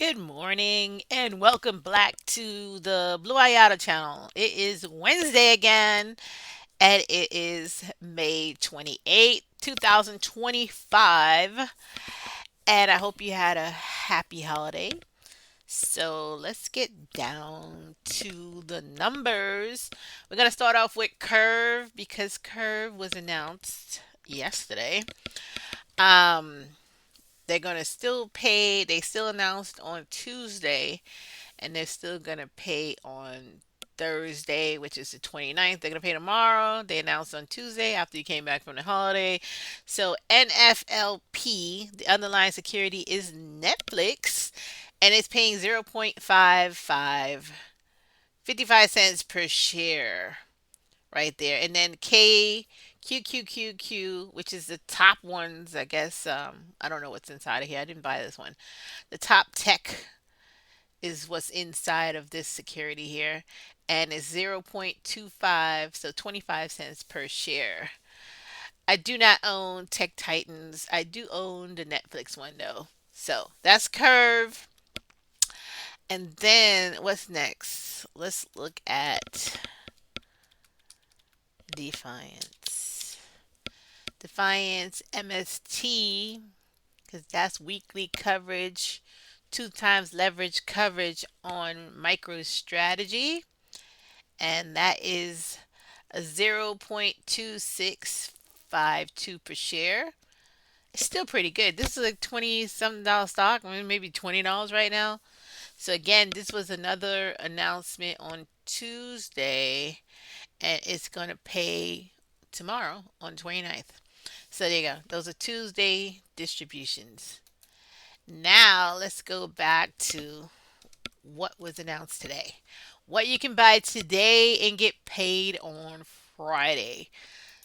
Good morning and welcome back to the Bluayado channel. It is Wednesday again and it is May 28th, 2025. And I hope you had a happy holiday. So let's get down to the numbers. We're going to start off with KURV because KURV was announced yesterday. Um, they're going to still pay, they still announced on Tuesday and they're still gonna pay on Thursday, which is the 29th. They're gonna pay tomorrow. They announced on Tuesday after you came back from the holiday. So NFLP, the underlying security is Netflix, and it's paying 0.55 cents per share right there. And then KQQQQ, which is the top ones, I guess. I don't know what's inside of here. I didn't buy this one. The top tech is what's inside of this security here, and it's 0.25, so 25 cents per share. I do not own Tech Titans. I do own the Netflix one though. So that's KURV. And then what's next? Let's look at Defiance. Defiance MST, because that's weekly coverage, two times leverage coverage on MicroStrategy, and that is a 0.2652 per share. It's still pretty good. This is like 20 something dollar stock, I mean, maybe $20 right now. So again, this was another announcement on Tuesday, and it's going to pay tomorrow on 29th. So there you go. Those are Tuesday distributions. Now let's go back to what was announced today. What you can buy today and get paid on Friday.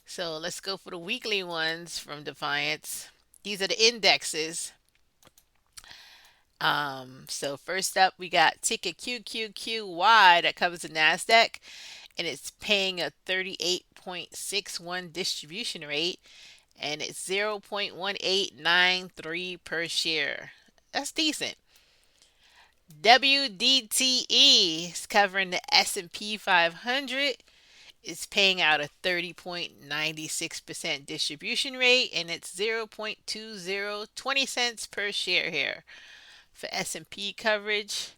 So let's go for the weekly ones from Defiance. These are the indexes. So first up, we got ticker QQQY that covers the NASDAQ, and it's paying a 38.61 distribution rate, and it's 0.1893 per share. That's decent. WDTE is covering the S&P 500. It's paying out a 30.96% distribution rate, and it's 0.2020 cents per share here for S&P coverage.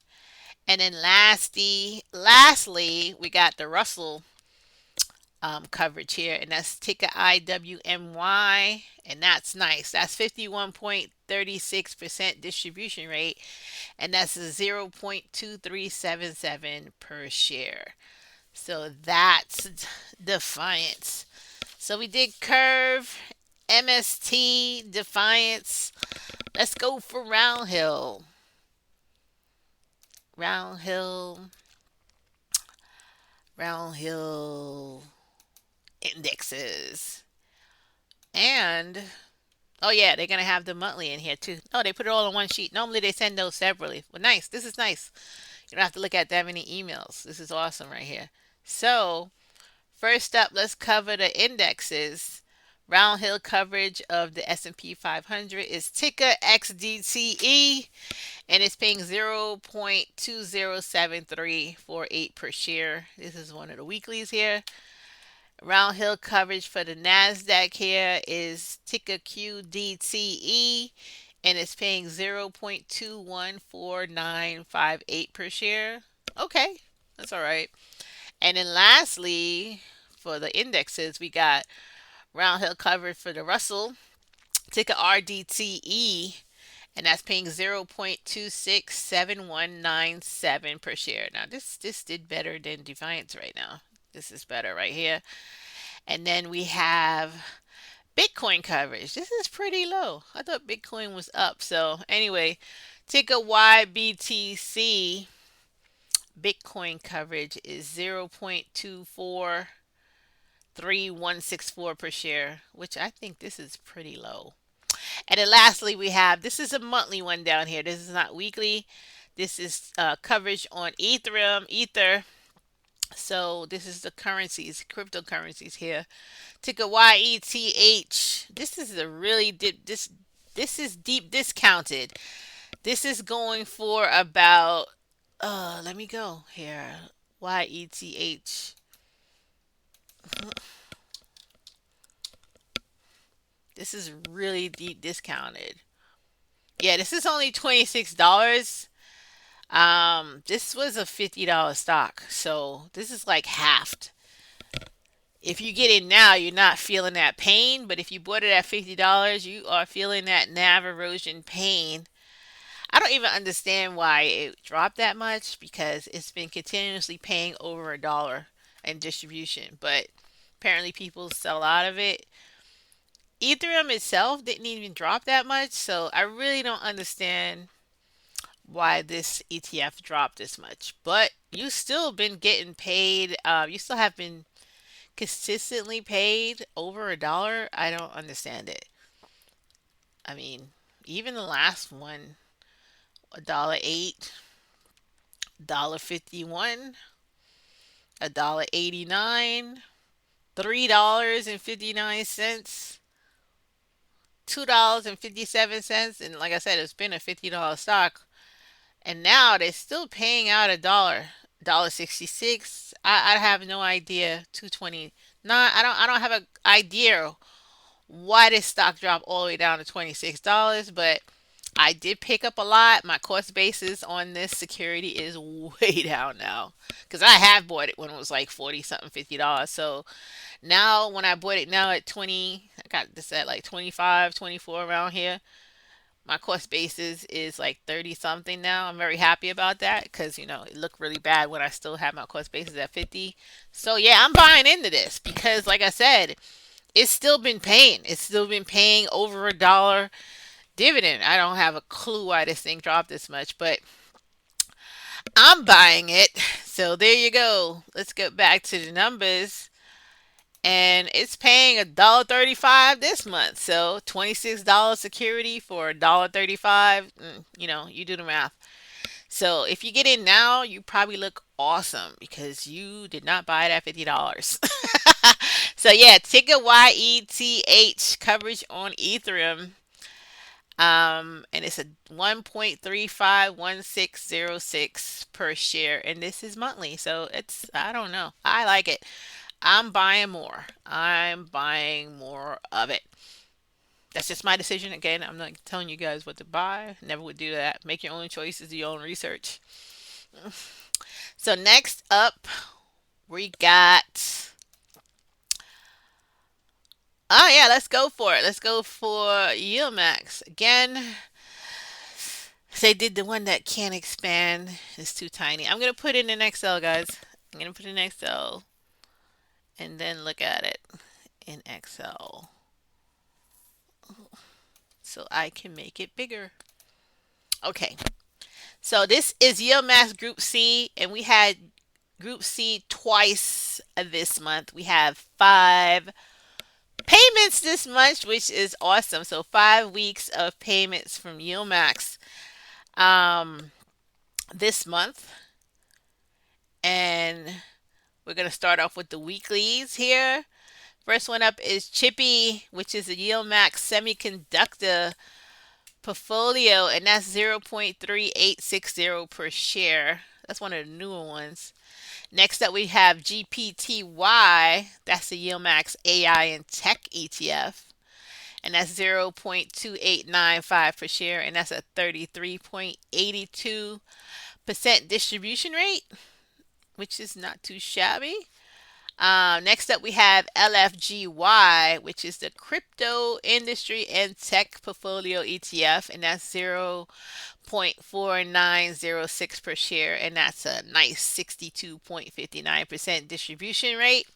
And then lastly, we got the Russell coverage here, and that's ticker IWMY, and that's nice. That's 51.36% distribution rate, and that's a 0.2377 per share. So that's Defiance. So we did KURV, MST, Defiance. Let's go for Roundhill. Roundhill, Roundhill indexes. And oh yeah, they're gonna have the monthly in here too. No, they put it all on one sheet. Normally they send those separately. Well, nice. This is nice. You don't have to look at that many emails. This is awesome right here. So first up, let's cover the indexes. Roundhill coverage of the S&P 500 is ticker XDTE, and it's paying 0.207348 per share. This is one of the weeklies here. Roundhill coverage for the NASDAQ here is ticker QDTE, and it's paying 0.214958 per share. Okay, that's all right. And then lastly, for the indexes, we got Roundhill coverage for the Russell, ticker RDTE, and that's paying 0.267197 per share. Now this did better than Defiance right now. This is better right here. And then we have Bitcoin coverage. This is pretty low. I thought Bitcoin was up. So anyway, ticker YBTC, Bitcoin coverage is 0.243164 per share, which I think this is pretty low. And then lastly, we have, this is a monthly one down here. This is not weekly. This is coverage on Ethereum, Ether. So this is the currencies, cryptocurrencies here. Ticker YETH. This is a really this is deep discounted. This is going for about, let me go here. YETH. This is really deep discounted. Yeah, this is only $26. This was a $50 stock, so this is like halved. If you get in now, you're not feeling that pain, but if you bought it at $50, you are feeling that NAV erosion pain. I don't even understand why it dropped that much because it's been continuously paying over $1 in distribution, but apparently people sell out of it. Ethereum itself didn't even drop that much, so I really don't understand why this ETF dropped this much. But you still been getting paid. You still have been consistently paid over $1. I don't understand it. I mean, even the last one, $1.08, $1.51, $1.89, $3.59, $2.57, and like I said, it's been a $50 stock, and now they're still paying out $1, 66. I have no idea. 220. Not. I don't have an idea why this stock dropped all the way down to $26, but I did pick up a lot. My cost basis on this security is way down now because I have bought it when it was like 40 something, $50. So now when I bought it now at 20, I got this at like 25, 24 around here. My cost basis is like 30 something now. I'm very happy about that because, it looked really bad when I still have my cost basis at 50. So yeah, I'm buying into this because like I said, it's still been paying. It's still been paying over $1 dividend. I don't have a clue why this thing dropped this much, but I'm buying it. So there you go. Let's get back to the numbers. And it's paying $1.35 this month. So $26 security for $1.35. You do the math. So if you get in now, you probably look awesome because you did not buy it at $50. So yeah, ticker YETH coverage on Ethereum. And it's a 1.351606 per share, and this is monthly, so I don't know. I like it. I'm buying more. I'm buying more of it. That's just my decision. Again, I'm not telling you guys what to buy. Never would do that. Make your own choices, your own research. So next up, we got. Oh yeah, let's go for it. Let's go for Yield Max again. They did the one that can't expand. It's too tiny. I'm gonna put it in Excel, guys. I'm gonna put it in Excel and then look at it in Excel so I can make it bigger. Okay, so this is Yield Max Group C, and we had Group C twice this month. We have 5 payments this month, which is awesome. So 5 weeks of payments from Yield Max this month, and we're gonna start off with the weeklies here. First one up is Chippy, which is a Yield Max semiconductor portfolio, and that's 0.3860 per share. That's one of the newer ones. Next up, we have GPTY. That's the Yield Max AI and Tech ETF, and that's 0.2895 per share, and that's a 33.82% distribution rate, which is not too shabby. Next up, we have LFGY, which is the Crypto Industry and Tech Portfolio ETF, and that's 0.4906 per share, and that's a nice 62.59% distribution rate,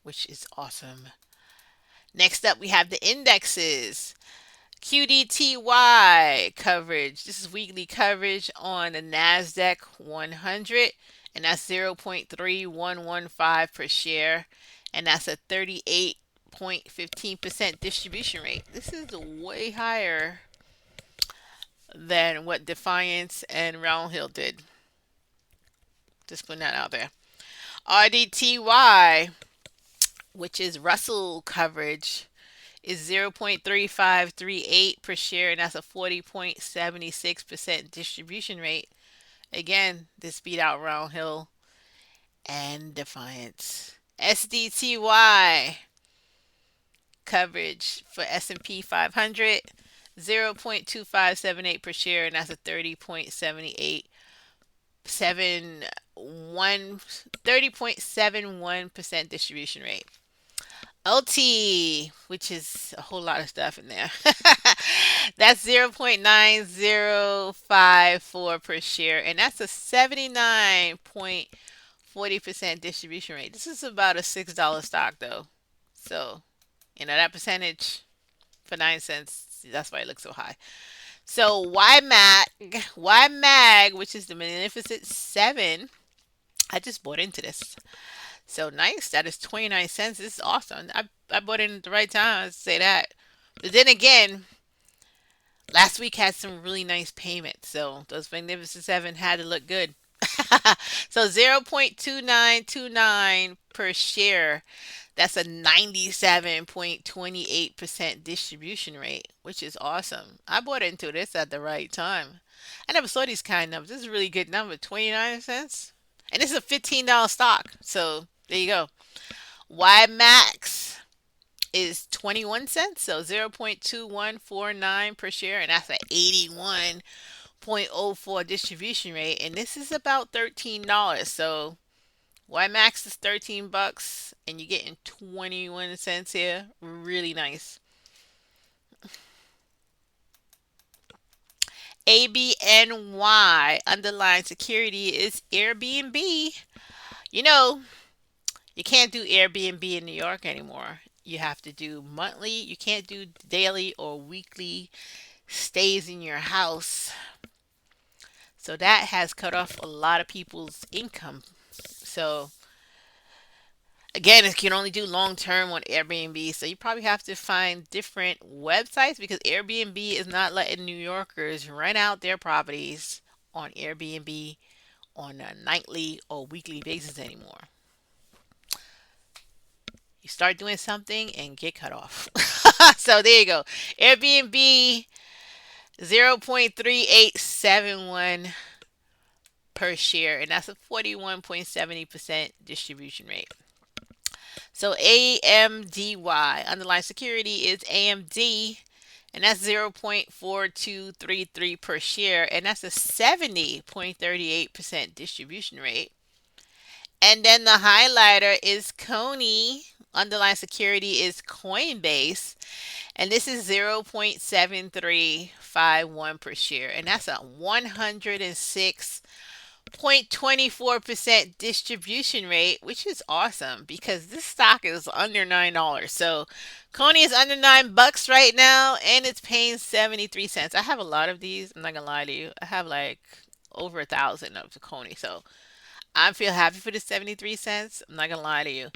which is awesome. Next up, we have the indexes. QDTY coverage. This is weekly coverage on the NASDAQ 100, and that's 0.3115 per share, and that's a 38.15% distribution rate. This is way higher than what Defiance and Roundhill did. Just putting that out there. RDTY, which is Russell coverage, is 0.3538 per share, and that's a 40.76% distribution rate. Again, this beat out Roundhill and Defiance. SDTY coverage for S&P 500, 0.2578 per share, and that's a 30.71% distribution rate. LT, which is a whole lot of stuff in there. That's 0.9054 per share, and that's a 79.40% distribution rate. This is about a $6 stock, though. So, that percentage for 9 cents, that's why it looks so high. So, YMAG, which is the Magnificent Seven, I just bought into this. So nice. That is 29 cents. This is awesome. I bought in at the right time. I'd say that. But then again, last week had some really nice payments. So those Magnificent Seven had to look good. So 0.2929 per share. That's a 97.28% distribution rate, which is awesome. I bought into this at the right time. I never saw these kind of numbers. This is a really good number, 29 cents. And this is a $15 stock. So there you go. Y Max is 21 cents, so 0.2149 per share, and that's an 81.04 distribution rate. And this is about $13. So Y Max is 13 bucks, and you're getting 21 cents here. Really nice. ABNY underlying security is Airbnb. You know, you can't do Airbnb in New York anymore. You have to do monthly. You can't do daily or weekly stays in your house. So that has cut off a lot of people's income. So again, it can only do long term on Airbnb. So you probably have to find different websites because Airbnb is not letting New Yorkers rent out their properties on Airbnb on a nightly or weekly basis anymore. You start doing something and get cut off. So there you go. Airbnb 0.3871 per share, and that's a 41.70% distribution rate. So AMDY, underlying security is AMD, and that's 0.4233 per share, and that's a 70.38% distribution rate. And then the highlighter is Coney. Underlying security is Coinbase. And this is 0.7351 per share. And that's a 106.24% distribution rate, which is awesome because this stock is under $9. So Coney is under $9 right now and it's paying 73 cents. I have a lot of these. I'm not gonna lie to you. I have like over 1,000 of the Coney. So I feel happy for the 73 cents. I'm not gonna lie to you.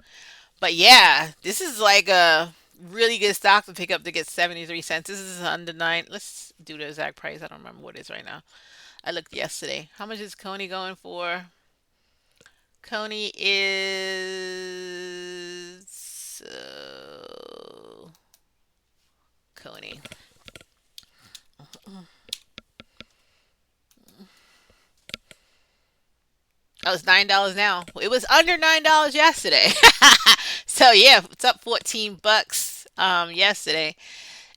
But yeah, this is like a really good stock to pick up to get 73 cents. This is under 9. Let's do the exact price. I don't remember what it is right now. I looked yesterday. How much is Coney going for? Coney is Coney. Oh, it's $9 now. It was under $9 yesterday. So yeah, it's up 14 bucks yesterday.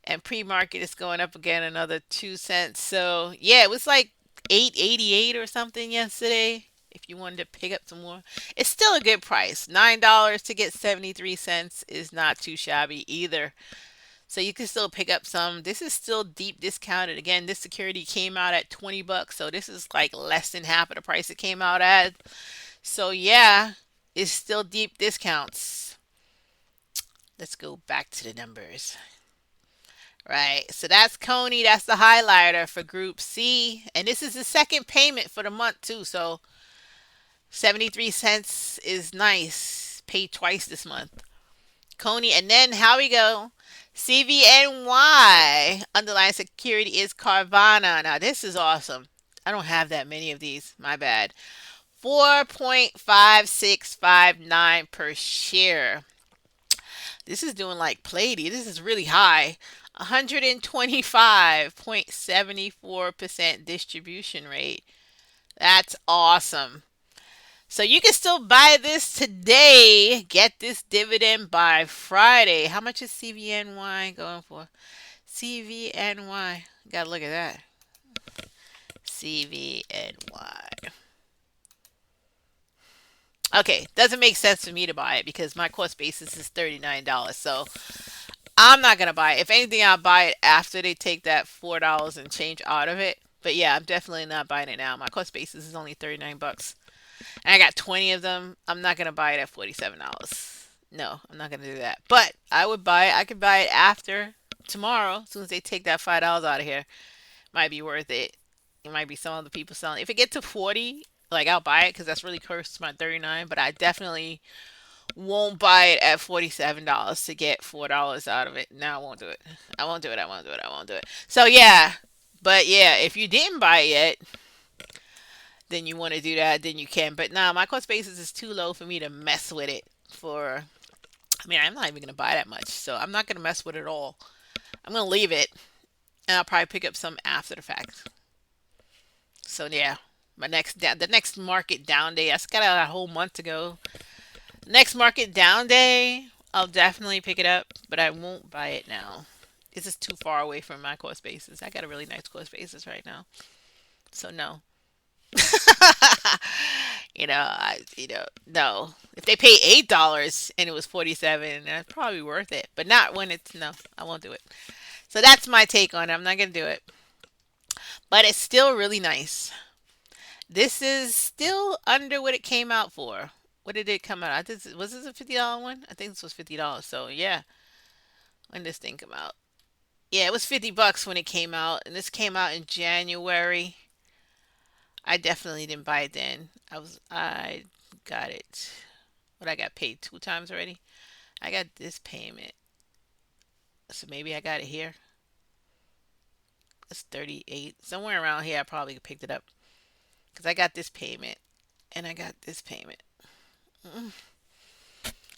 And pre-market is going up again another 2 cents. So yeah, it was like 8.88 or something yesterday. If you wanted to pick up some more, it's still a good price. $9 to get 73 cents is not too shabby either. So you can still pick up some. This is still deep discounted. Again, this security came out at 20 bucks. So this is like less than half of the price it came out at. So yeah, it's still deep discounts. Let's go back to the numbers. Right. So that's Coney. That's the highlighter for Group C. And this is the second payment for the month too. So 73 cents is nice. Paid twice this month. Coney. And then how we go? CVNY. Underlying security is Carvana. Now this is awesome. I don't have that many of these. My bad. 4.5659 per share. This is doing like Plady. This is really high. 125.74% distribution rate. That's awesome. So you can still buy this today. Get this dividend by Friday. How much is CVNY going for? CVNY. Gotta look at that. CVNY. Okay, doesn't make sense for me to buy it because my cost basis is $39. So I'm not gonna buy it. If anything, I'll buy it after they take that $4 and change out of it. But yeah, I'm definitely not buying it now. My cost basis is only 39 bucks. And I got 20 of them. I'm not gonna buy it at $47. No, I'm not gonna do that. But I would buy it. I could buy it after tomorrow, as soon as they take that $5 out of here. Might be worth it. It might be some other people selling. If it gets to 40, like I'll buy it because that's really close to my 39. But I definitely won't buy it at $47 to get $4 out of it. No, I won't do it. I won't do it. I won't do it. I won't do it. So yeah, but yeah, if you didn't buy it yet, then you want to do that, then you can. But nah, my cost basis is too low for me to mess with it. For I mean, I'm not even gonna buy that much, so I'm not gonna mess with it at all. I'm gonna leave it, and I'll probably pick up some after the fact. So yeah, the next market down day. I just got a whole month to go. Next market down day, I'll definitely pick it up, but I won't buy it now. It's just too far away from my cost basis. I got a really nice cost basis right now, so no. No. If they pay $8 and it was 47, that's probably worth it. But not when it's no. I won't do it. So that's my take on it. I'm not gonna do it, but it's still really nice. This is still under what it came out for. What did it come out? Was this a $50 one? I think this was $50. So yeah, when did this thing come out? Yeah, it was 50 bucks when it came out, and this came out in January. I definitely didn't buy it then. I got it. What I got paid two times already. I got this payment. So maybe I got it here. It's 38. Somewhere around here I probably picked it up. Because I got this payment. And I got this payment. Mm.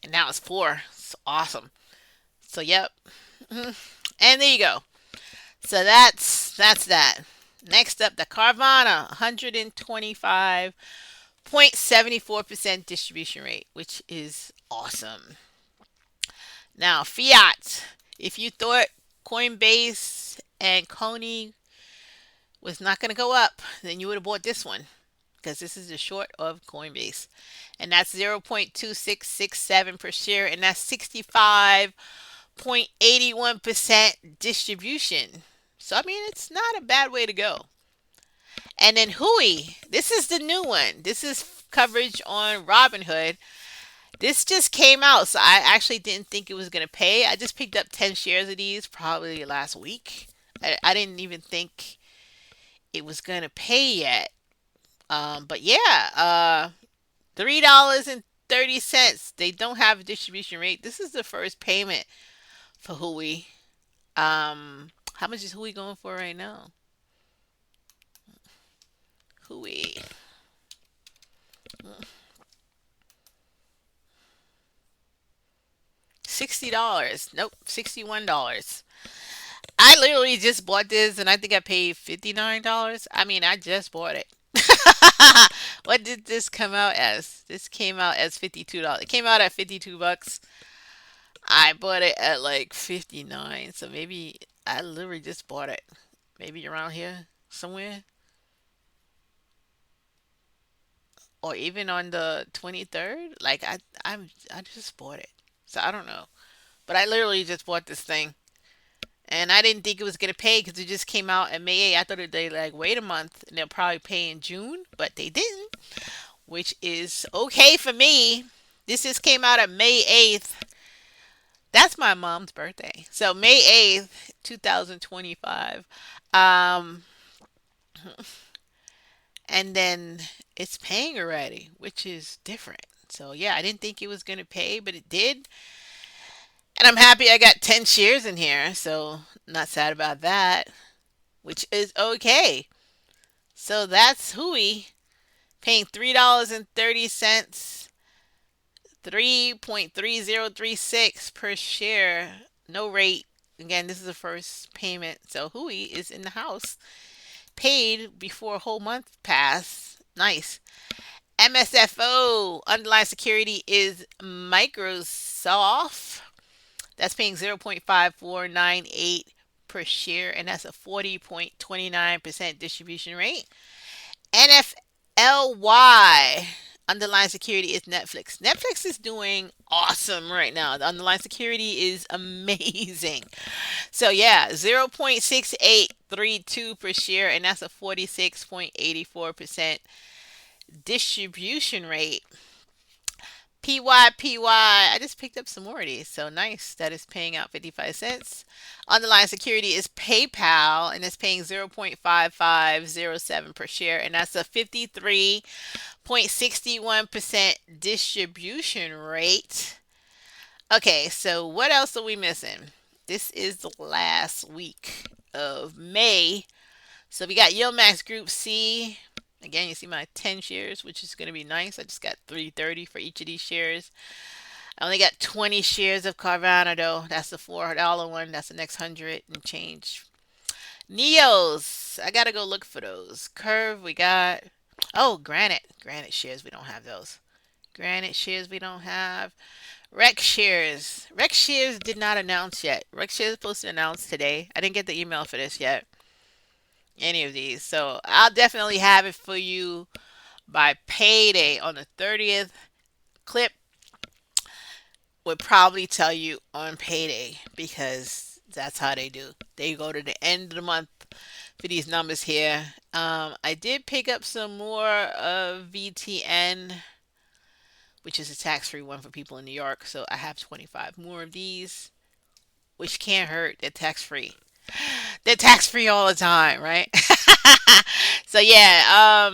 And now it's four. It's awesome. So yep. Mm. And there you go. So that's that. Next up, the Carvana 125.74% distribution rate, which is awesome. Now, Fiat. If you thought Coinbase and Coney was not going to go up, then you would have bought this one because this is the short of Coinbase. And that's 0.2667 per share, and that's 65.81% distribution. So, I mean, it's not a bad way to go. And then Hui, this is the new one. This is coverage on Robinhood. This just came out, so I actually didn't think it was going to pay. I just picked up 10 shares of these probably last week. I didn't even think it was going to pay yet. But yeah, $3.30. They don't have a distribution rate. This is the first payment for Hui. How much is Hui going for right now? Hui. $60. Nope, $61. I literally just bought this and I think I paid $59. I mean, I just bought it. What did this come out as? This came out as $52. It came out at 52 bucks. I bought it at like 59. So maybe I literally just bought it. Maybe around here somewhere. Or even on the 23rd. Like I just bought it. So I don't know. But I literally just bought this thing. And I didn't think it was gonna pay because it just came out in May 8th. I thought they like wait a month and they'll probably pay in June, but they didn't, which is okay for me. This just came out on May 8th. That's my mom's birthday. So May 8th, 2025. Um, and then it's paying already, which is different. So yeah, I didn't think it was gonna pay, but it did. And I'm happy I got 10 shares in here, so not sad about that, which is okay. So that's Hui paying $3.30, 3.3036 per share. No rate. Again, this is the first payment. So Hui is in the house. Paid before a whole month passed. Nice. MSFO underlying security is Microsoft. That's paying 0.5498 per share, and that's a 40.29% distribution rate. NFLY underlying security is Netflix. Netflix is doing awesome right now. The underlying security is amazing. So yeah, 0.6832 per share, and that's a 46.84% distribution rate. PYPY. I just picked up some more of these. So nice. That is paying out 55 cents. Underlying security is PayPal, and it's paying 0.5507 per share, and that's a 53.61% distribution rate. Okay, so what else are we missing? This is the last week of May. So we got Yilmax Group C. Again, you see my 10 shares, which is going to be nice. I just got 330 for each of these shares. I only got 20 shares of Carvana though. That's the $4 one. That's the next 100 and change. Neos. I got to go look for those. KURV, we got. Oh, Granite. Granite shares, we don't have those. Granite shares, we don't have. Rec shares. Rec shares did not announce yet. Rec shares is supposed to announce today. I didn't get the email for this yet. Any of these. So I'll definitely have it for you by payday on the 30th. Clip would probably tell you on payday because that's how they do. They go to the end of the month for these numbers here. I did pick up some more of VTN, which is a tax-free one for people in New York. So I have 25 more of these, which can't hurt. They're tax-free. They're tax-free all the time, right? So yeah,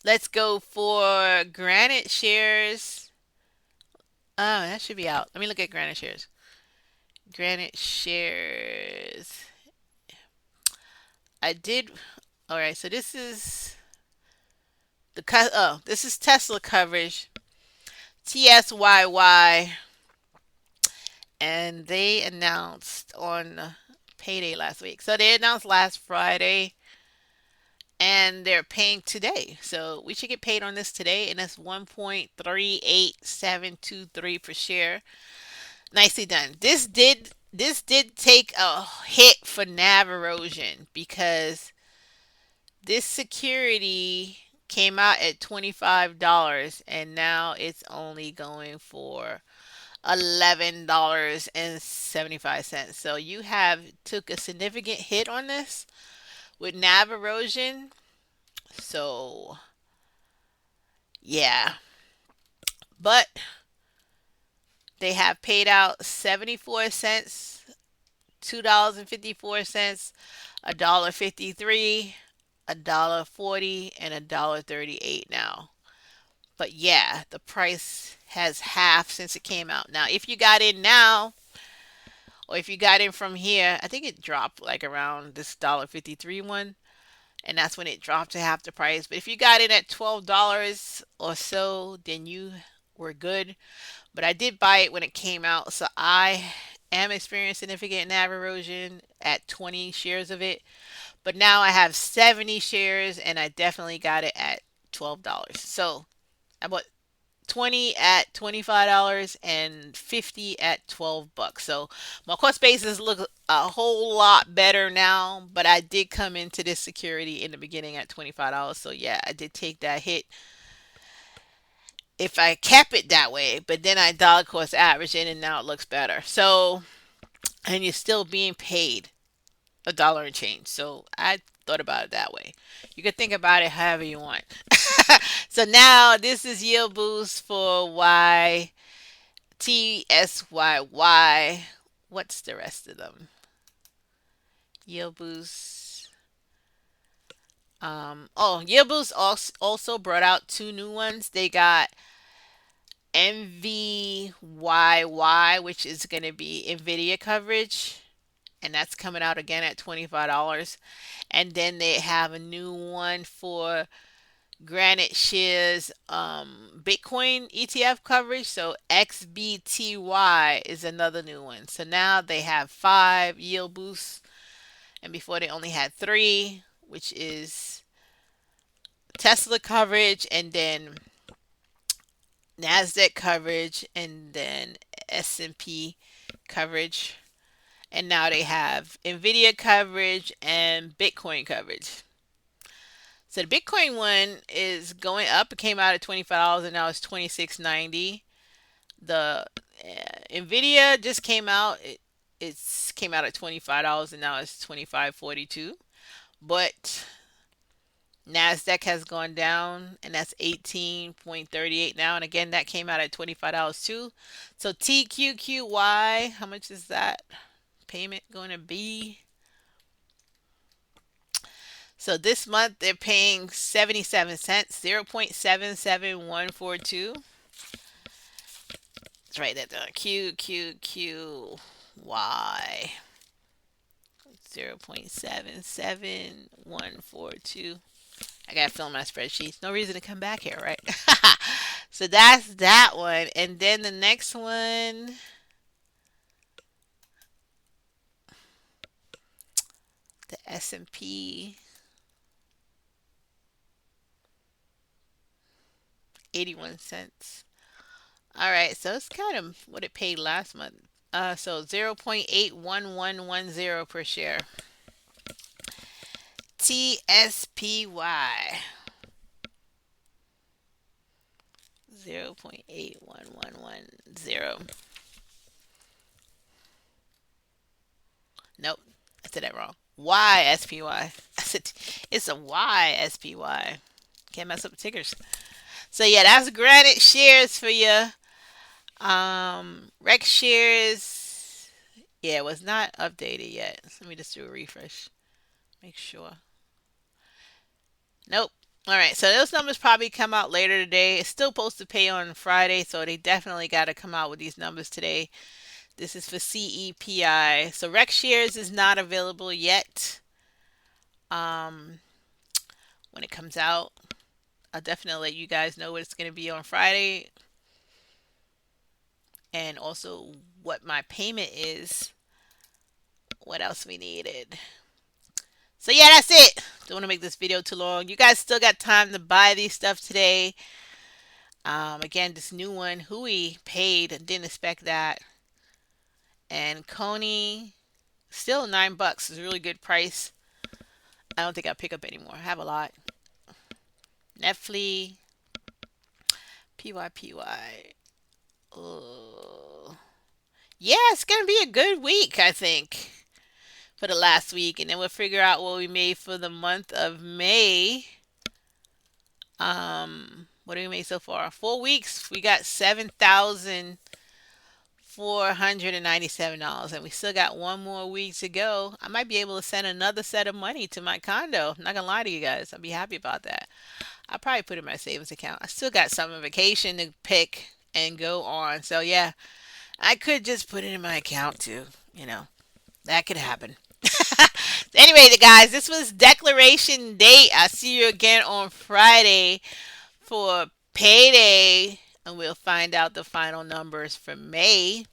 let's go for Granite shares. Oh, that should be out. Let me look at Granite shares. Granite shares. I did. All right, so this is this is Tesla coverage. TSYY, and they announced on payday last week. So they announced last Friday, and they're paying today. So we should get paid on this today, and that's 1.38723 per share. Nicely done. This did take a hit for NAV erosion because this security came out at $25 and now it's only going for $11.75. So you have took a significant hit on this with NAV erosion. So yeah, but they have paid out 74 cents, $2.54, $1.53, $1.40, and $1.38 now. But yeah, the price has half since it came out. Now, if you got in now, or if you got in from here, I think it dropped like around this $1.53 one, and that's when it dropped to half the price. But if you got in at $12 or so, then you were good. But I did buy it when it came out, so I am experiencing significant NAV erosion at 20 shares of it. But now I have 70 shares, and I definitely got it at $12. So I bought 20 at $25 and 50 at $12. So my cost basis look a whole lot better now, but I did come into this security in the beginning at $25. So yeah, I did take that hit if I kept it that way, but then I dollar cost average in and now it looks better. So, and you're still being paid a dollar and change. So I thought about it that way. You can think about it however you want. So now this is yield boost for YTSYY. What's the rest of them? Yield boost. Yield boost also brought out two new ones. They got MVYY, which is going to be NVIDIA coverage, and that's coming out again at $25. And then they have a new one for Granite shares Bitcoin ETF coverage. So XBTY is another new one. So now they have 5 yield boosts, and before they only had 3, which is Tesla coverage, and then Nasdaq coverage, and then S&P coverage. And now they have Nvidia coverage and Bitcoin coverage. So the Bitcoin one is going up. It came out at $25 and now it's 26.90. The Nvidia just came out. It's came out at $25 and now it's 25.42. But Nasdaq has gone down and that's 18.38 now. And again, that came out at $25 too. So TQQY, how much is that payment going to be? So this month they're paying 77 cents, 0.77142. Let's write that down. QQQY 0.77142. I gotta fill my spreadsheets. No reason to come back here, right? So that's that one. And then the next one, the S&P 81 cents. All right, so it's kind of what it paid last month. So 0.81110 per share. TSPY 0.81110. Nope, I said that wrong. YSPY. I said it's a YSPY. Can't mess up the tickers. So yeah, that's Granite shares for you. Rex shares. Yeah, it was not updated yet. Let me just do a refresh. Make sure. Nope. All right, so those numbers probably come out later today. It's still supposed to pay on Friday, so they definitely got to come out with these numbers today. This is for CEPI. So Rex shares is not available yet. Um, when it comes out, I'll definitely let you guys know what it's going to be on Friday, and also what my payment is. What else we needed? So yeah, that's it. Don't want to make this video too long. You guys still got time to buy these stuff today. Again, this new one, Hui paid, didn't expect that. And Coney, still $9. Is a really good price. I don't think I'll pick up anymore. I have a lot. Netflix, PYPY. Yeah, it's gonna be a good week, I think, for the last week, and then we'll figure out what we made for the month of May. What do we make so far? 4 weeks. We got $7,497, and we still got one more week to go. I might be able to send another set of money to my condo. I'm not gonna lie to you guys. I'll be happy about that. I'll probably put it in my savings account. I still got summer vacation to pick and go on. So yeah, I could just put it in my account too. That could happen. Anyway, guys, this was Declaration Date. I'll see you again on Friday for payday, and we'll find out the final numbers for May.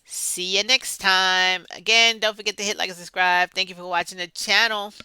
See you next time. Again, don't forget to hit like and subscribe. Thank you for watching the channel.